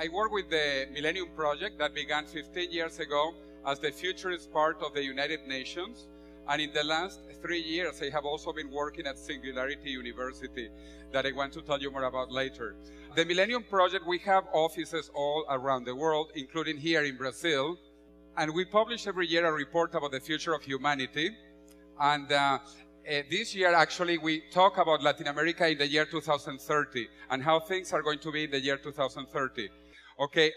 I work with the Millennium Project that began 15 years ago as the futurist part of the United Nations. And in the last 3 years, I have also been working at Singularity University that I want to tell you more about later. The Millennium Project, we have offices all around the world, including here in Brazil. And we publish every year a report about the future of humanity. And this year, actually, we talk about Latin America in the year 2030 and how things are going to be in the year 2030. Okay,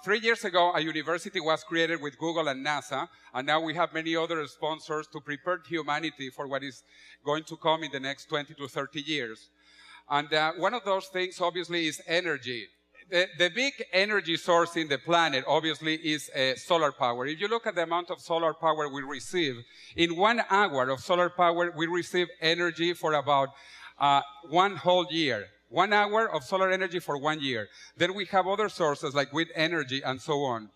3 years ago, a university was created with Google and NASA, and now we have many other sponsors to prepare humanity for what is going to come in the next 20 to 30 years. And one of those things, obviously, is energy. The big energy source in the planet, obviously, is solar power. If you look at the amount of solar power we receive, in 1 hour of solar power, we receive energy for about 1 whole year. 1 hour of solar energy for 1 year. Then we have other sources like wind energy and so on.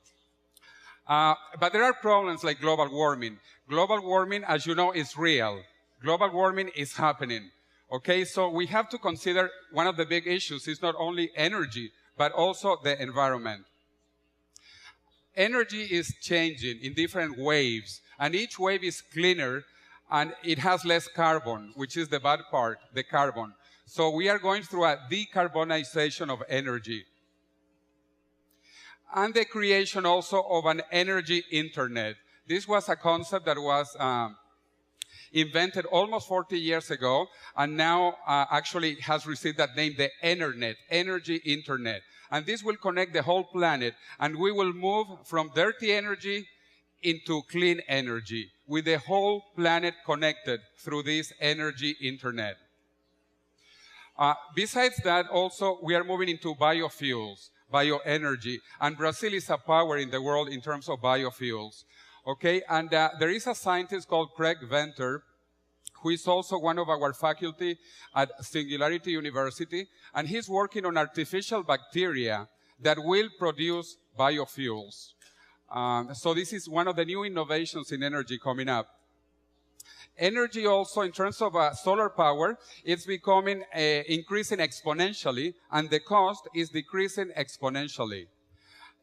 But there are problems like global warming. Global warming, as you know, is real. Global warming is happening. Okay, so we have to consider one of the big issues is not only energy, but also the environment. Energy is changing in different waves, and each wave is cleaner, and it has less carbon, which is the bad part, the carbon. So we are going through a decarbonization of energy. And the creation also of an energy internet. This was a concept that was invented almost 40 years ago, and now actually has received that name, the Internet, energy internet. And this will connect the whole planet, and we will move from dirty energy into clean energy, with the whole planet connected through this energy internet. Besides that, also, we are moving into biofuels, bioenergy, and Brazil is a power in the world in terms of biofuels. Okay, and there is a scientist called Craig Venter, who is also one of our faculty at Singularity University, and he's working on artificial bacteria that will produce biofuels. So this is one of the new innovations in energy coming up. Energy also, in terms of solar power, it's becoming increasing exponentially, and the cost is decreasing exponentially.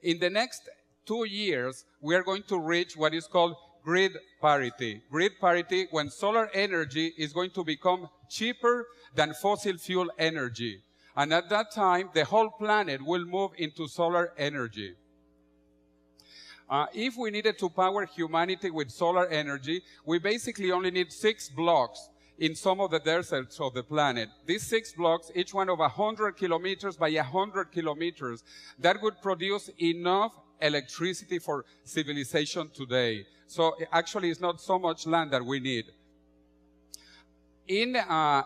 In the next 2 years, we are going to reach what is called grid parity. Grid parity, when solar energy is going to become cheaper than fossil fuel energy. And at that time, the whole planet will move into solar energy. If we needed to power humanity with solar energy, we basically only need 6 blocks in some of the deserts of the planet. These 6 blocks, each one of 100 kilometers by 100 kilometers, that would produce enough electricity for civilization today. So actually, it's not so much land that we need. In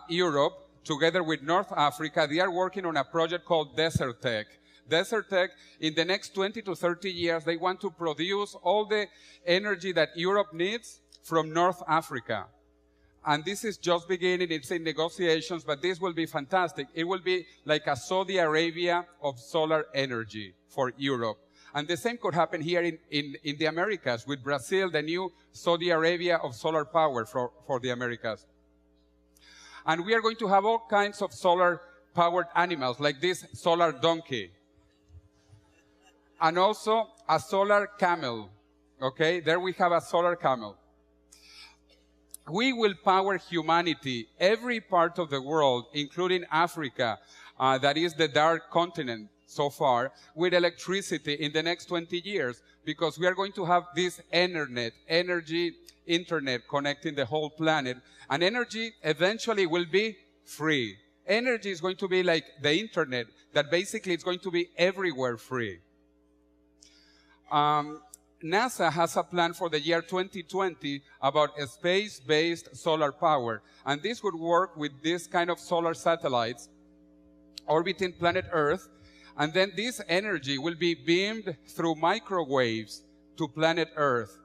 Europe, together with North Africa, they are working on a project called TEDxRio. TEDxRio, in the next 20 to 30 years, they want to produce all the energy that Europe needs from North Africa. And this is just beginning, it's in negotiations, but this will be fantastic. It will be like a Saudi Arabia of solar energy for Europe. And the same could happen here in the Americas, with Brazil, the new Saudi Arabia of solar power for the Americas. And we are going to have all kinds of solar-powered animals, like this solar donkey. And also a solar camel. Okay, there we have a solar camel. We will power humanity, every part of the world, including Africa, that is the dark continent so far, with electricity in the next 20 years, because we are going to have this energy internet connecting the whole planet. And energy eventually will be free. Energy is going to be like the internet, that basically it's going to be everywhere free. NASA has a plan for the year 2020 about a space-based solar power. And this would work with this kind of solar satellites orbiting planet Earth. And then this energy will be beamed through microwaves to planet Earth.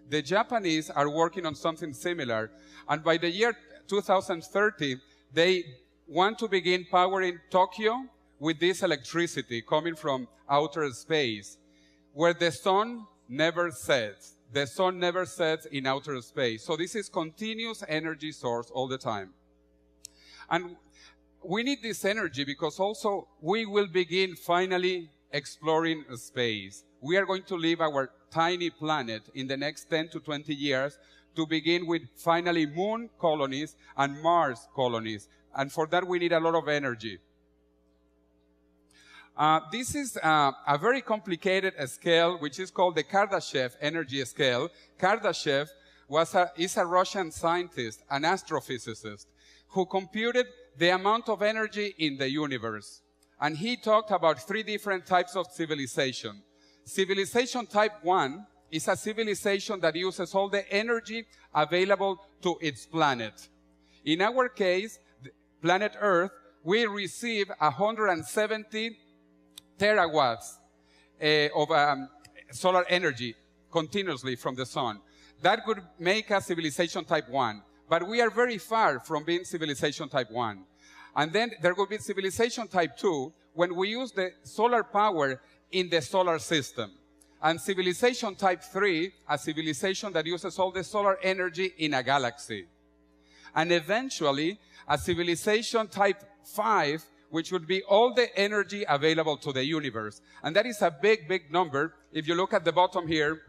The Japanese are working on something similar. And by the year 2030, they want to begin powering Tokyo with this electricity coming from outer space, where the sun never sets. The sun never sets in outer space. So this is continuous energy source all the time. And we need this energy because also we will begin finally exploring space. We are going to leave our tiny planet in the next 10 to 20 years to begin with finally moon colonies and Mars colonies. And for that, we need a lot of energy. This is a very complicated scale, which is called the Kardashev energy scale. Kardashev is a Russian scientist, an astrophysicist, who computed the amount of energy in the universe. And he talked about 3 different types of civilization. Civilization type 1 is a civilization that uses all the energy available to its planet. In our case, planet Earth, we receive 170 terawatts of solar energy continuously from the sun. That could make us civilization type 1. But we are very far from being civilization type 1. And then there will be civilization type 2 when we use the solar power in the solar system. And civilization type 3, a civilization that uses all the solar energy in a galaxy. And eventually, a civilization type 5, which would be all the energy available to the universe. And that is a big, big number. If you look at the bottom here,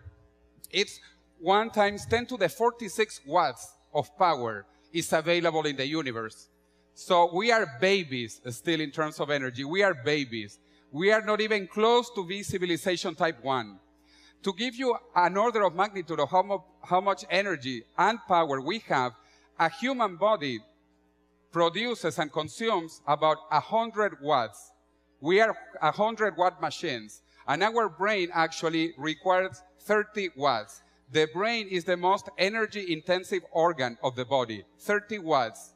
it's 1 times 10 to the 46 watts of power is available in the universe. So we are babies still in terms of energy. We are babies. We are not even close to be civilization type 1. To give you an order of magnitude of how much energy and power we have, a human body produces and consumes about 100 watts. We are 100-watt machines, and our brain actually requires 30 watts. The brain is the most energy-intensive organ of the body, 30 watts.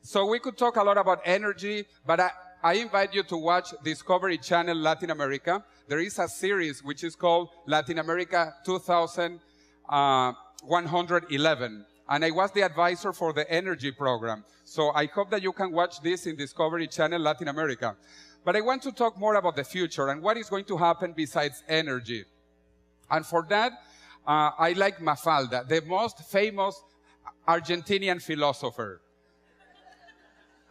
So we could talk a lot about energy, but I invite you to watch Discovery Channel Latin America. There is a series which is called Latin America 2111. And I was the advisor for the energy program. So I hope that you can watch this in Discovery Channel Latin America. But I want to talk more about the future and what is going to happen besides energy. And for that, I like Mafalda, the most famous Argentinian philosopher.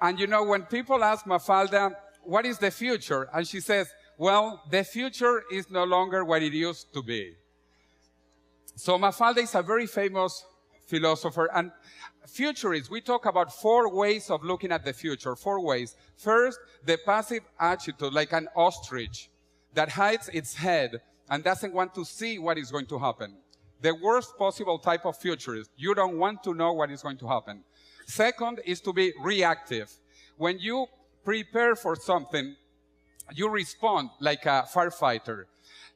And you know, when people ask Mafalda, what is the future? And she says, well, the future is no longer what it used to be. So Mafalda is a very famous philosopher. And futurists, we talk about 4 ways of looking at the future, 4 ways. First, the passive attitude, like an ostrich that hides its head and doesn't want to see what is going to happen. The worst possible type of futurist. You don't want to know what is going to happen. Second is to be reactive. When you prepare for something, you respond like a firefighter.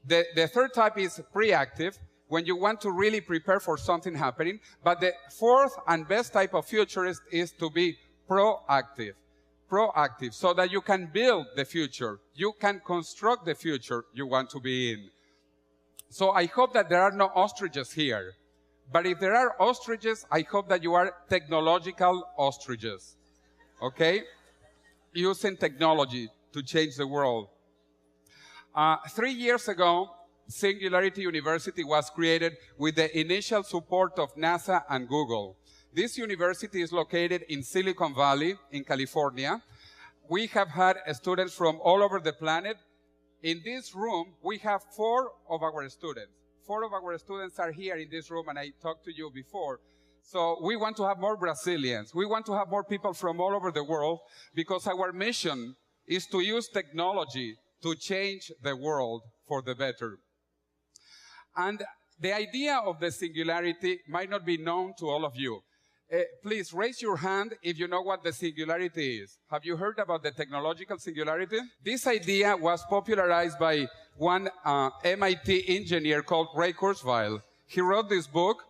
The third type is preactive, when you want to really prepare for something happening. But the 4th and best type of futurist is to be proactive. Proactive, so that you can build the future. You can construct the future you want to be in. So I hope that there are no ostriches here. But if there are ostriches, I hope that you are technological ostriches. Okay? Using technology to change the world. 3 years ago, Singularity University was created with the initial support of NASA and Google. This university is located in Silicon Valley in California. We have had students from all over the planet. In this room, we have 4 of our students. 4 of our students are here in this room, and I talked to you before. So we want to have more Brazilians. We want to have more people from all over the world, because our mission is to use technology to change the world for the better. And the idea of the singularity might not be known to all of you. Please raise your hand if you know what the singularity is. Have you heard about the technological singularity? This idea was popularized by one MIT engineer called Ray Kurzweil. He wrote this book,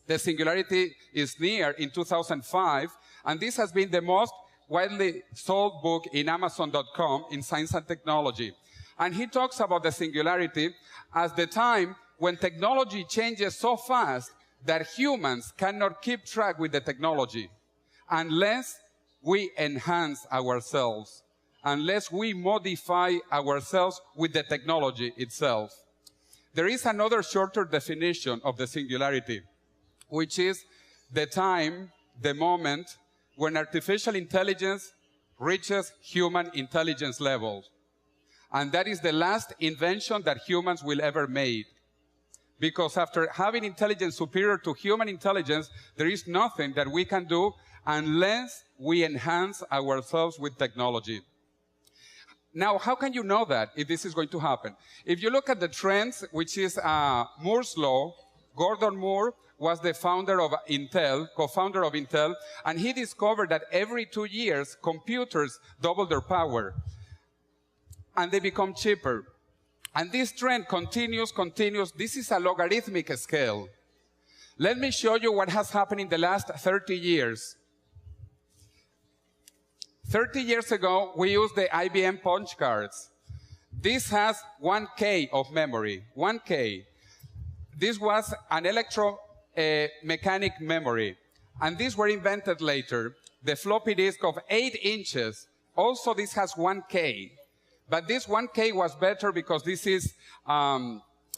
The Singularity is Near, in 2005, and this has been the most widely sold book in Amazon.com in science and technology. And he talks about the singularity as the time when technology changes so fast that humans cannot keep track with the technology unless we enhance ourselves, unless we modify ourselves with the technology itself. There is another shorter definition of the singularity, which is the time, the moment, when artificial intelligence reaches human intelligence levels. And that is the last invention that humans will ever make. Because after having intelligence superior to human intelligence, there is nothing that we can do unless we enhance ourselves with technology. Now, how can you know that, if this is going to happen? If you look at the trends, which is Moore's Law, Gordon Moore was the founder of Intel, co-founder of Intel, and he discovered that every 2 years, computers double their power, and they become cheaper. And this trend continues. This is a logarithmic scale. Let me show you what has happened in the last 30 years. 30 years ago, we used the IBM punch cards. This has 1K of memory, 1K. This was an electromechanic memory. And these were invented later. The floppy disk of 8 inches, also this has 1K. But this 1K was better because this is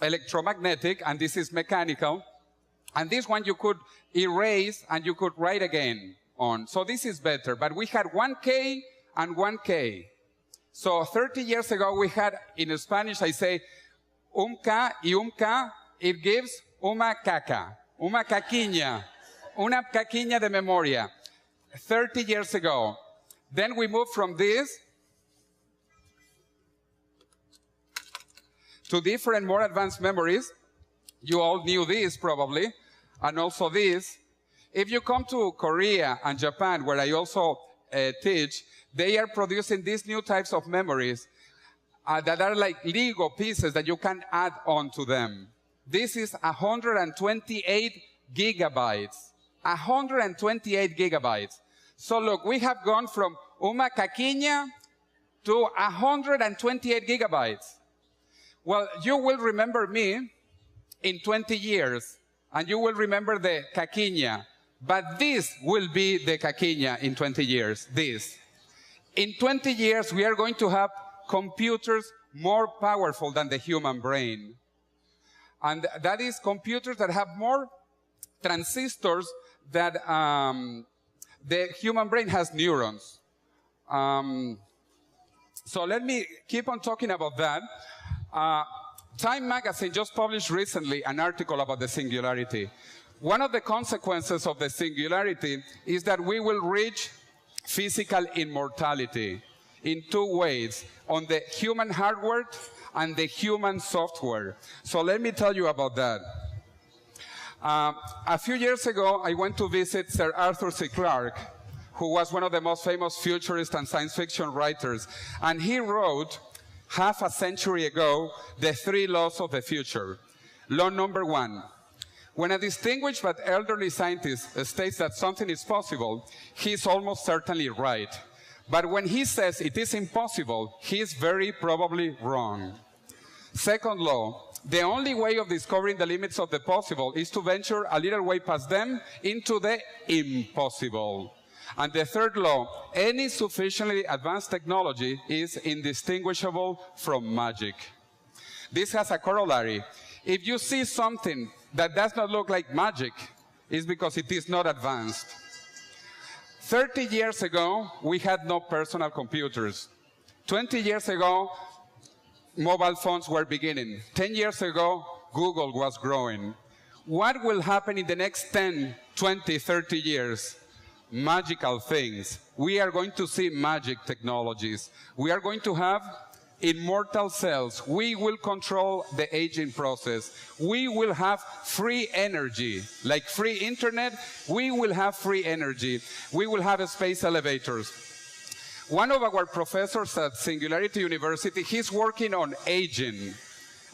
electromagnetic and this is mechanical. And this one you could erase and you could write again on. So this is better. But we had 1K and 1K. So 30 years ago we had, in Spanish I say, K y K, it gives una caca, una caquiña de memoria. 30 years ago. Then we moved from this to different, more advanced memories. You all knew this probably, and also this. If you come to Korea and Japan, where I also teach, they are producing these new types of memories that are like Lego pieces that you can add on to them. This is 128 gigabytes. 128 gigabytes. So look, we have gone from una caquiña to 128 gigabytes. Well, you will remember me in 20 years, and you will remember the caquiña. But this will be the caquiña in 20 years, this. In 20 years, we are going to have computers more powerful than the human brain. And that is computers that have more transistors that the human brain has neurons. So let me keep on talking about that. Time magazine just published recently an article about the singularity. One of the consequences of the singularity is that we will reach physical immortality in 2 ways, on the human hardware and the human software. So let me tell you about that. A few years ago, I went to visit Sir Arthur C. Clarke, who was one of the most famous futurist and science fiction writers. And he wrote, half a century ago, the 3 laws of the future. Law number 1. When a distinguished but elderly scientist states that something is possible, he is almost certainly right. But when he says it is impossible, he is very probably wrong. Second law, the only way of discovering the limits of the possible is to venture a little way past them into the impossible. And the third law, any sufficiently advanced technology is indistinguishable from magic. This has a corollary. If you see something that does not look like magic, it's because it is not advanced. 30 years ago, we had no personal computers. 20 years ago, mobile phones were beginning. 10 years ago, Google was growing. What will happen in the next 10, 20, 30 years? Magical things. We are going to see magic technologies. We are going to have immortal cells. We will control the aging process. We will have free energy. Like free internet, we will have free energy. We will have space elevators. One of our professors at Singularity University, he's working on aging.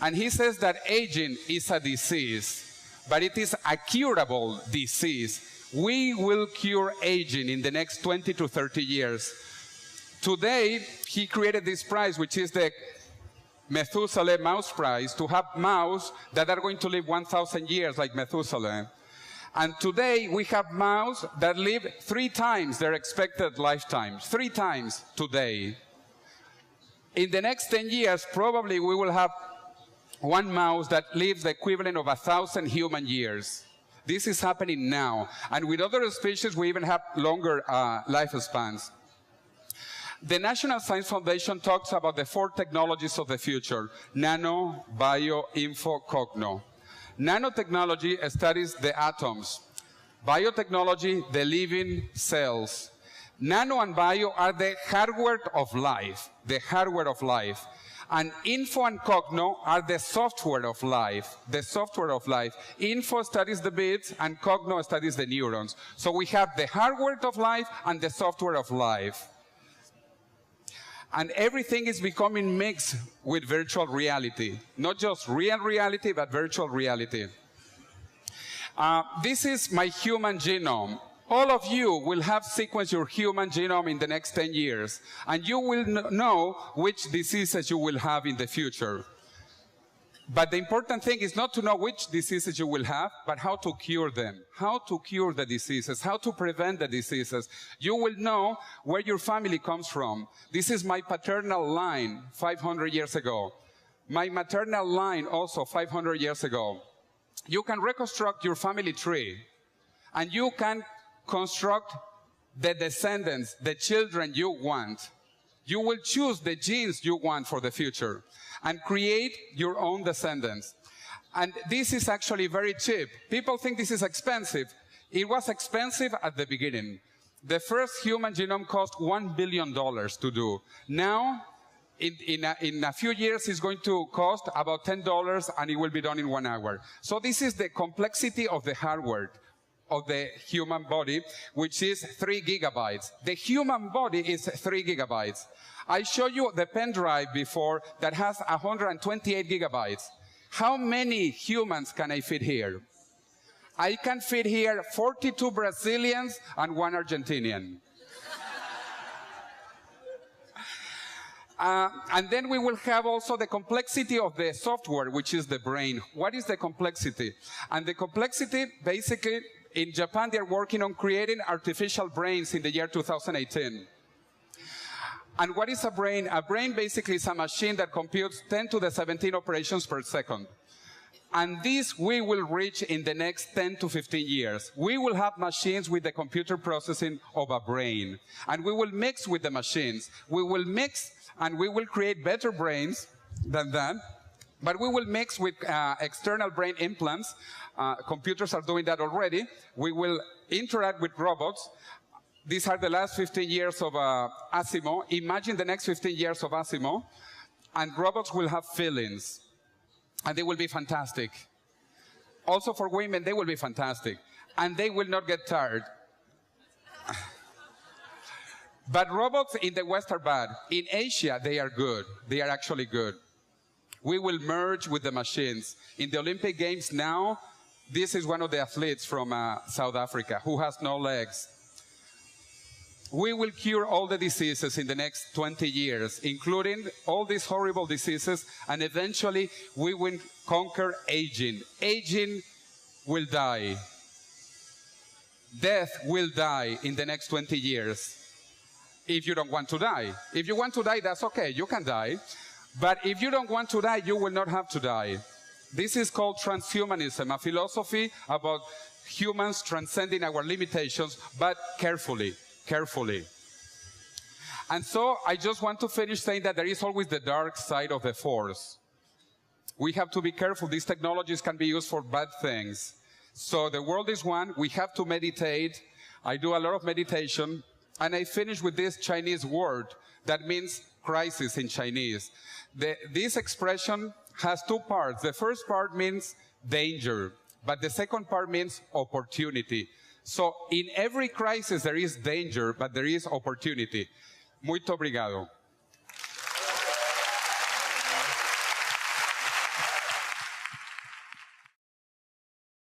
And he says that aging is a disease, but it is a curable disease. We will cure aging in the next 20 to 30 years. Today, he created this prize, which is the Methuselah Mouse Prize, to have mouse that are going to live 1,000 years like Methuselah. And today, we have mouse that live 3 times their expected lifetimes. 3 times today. In the next 10 years, probably we will have one mouse that lives the equivalent of 1,000 human years. This is happening now. And with other species, we even have longer lifespans. The National Science Foundation talks about the 4 technologies of the future: nano, bio, info, cogno. Nanotechnology studies the atoms. Biotechnology, the living cells. Nano and bio are the hardware of life, the hardware of life. And info and cogno are the software of life, the software of life. Info studies the bits and cogno studies the neurons. So we have the hardware of life and the software of life. And everything is becoming mixed with virtual reality. Not just real reality, but virtual reality. This is my human genome. All of you will have sequenced your human genome in the next 10 years, and you will know which diseases you will have in the future. But the important thing is not to know which diseases you will have, but how to cure them, how to cure the diseases, how to prevent the diseases. You will know where your family comes from. This is my paternal line 500 years ago. My maternal line also 500 years ago. You can reconstruct your family tree, and you can construct the descendants, the children you want. You will choose the genes you want for the future and create your own descendants. And this is actually very cheap. People think this is expensive. It was expensive at the beginning. The first human genome cost $1 billion to do. Now, in a few years, it's going to cost about $10, and it will be done in 1 hour. So this is the complexity of the hardware of the human body, which is 3 gigabytes. The human body is 3 gigabytes. I showed you the pen drive before that has 128 gigabytes. How many humans can I fit here? I can fit here 42 Brazilians and 1 Argentinian. And then we will have also the complexity of the software, which is the brain. What is the complexity? And the complexity, basically, in Japan, they're working on creating artificial brains in the year 2018. And what is a brain? A brain basically is a machine that computes 10 to the 17 operations per second. And this we will reach in the next 10 to 15 years. We will have machines with the computer processing of a brain. And we will mix with the machines. We will mix and we will create better brains than that. But we will mix with external brain implants. Computers are doing that already. We will interact with robots. These are the last 15 years of Asimov. Imagine the next 15 years of Asimov. And robots will have feelings. And they will be fantastic. Also for women, they will be fantastic. And they will not get tired. But robots in the West are bad. In Asia, they are good. They are actually good. We will merge with the machines. In the Olympic Games now, this is one of the athletes from South Africa who has no legs. We will cure all the diseases in the next 20 years, including all these horrible diseases, and eventually we will conquer aging. Aging will die. Death will die in the next 20 years. If you don't want to die. If you want to die, that's okay, you can die. But if you don't want to die, you will not have to die. This is called transhumanism, a philosophy about humans transcending our limitations, but carefully. Carefully. And so I just want to finish saying that there is always the dark side of the force. We have to be careful. These technologies can be used for bad things. So the world is one. We have to meditate. I do a lot of meditation. And I finish with this Chinese word that means crisis in Chinese. This expression has 2 parts. The first part means danger, but the second part means opportunity. So in every crisis there is danger, but there is opportunity. Muito obrigado.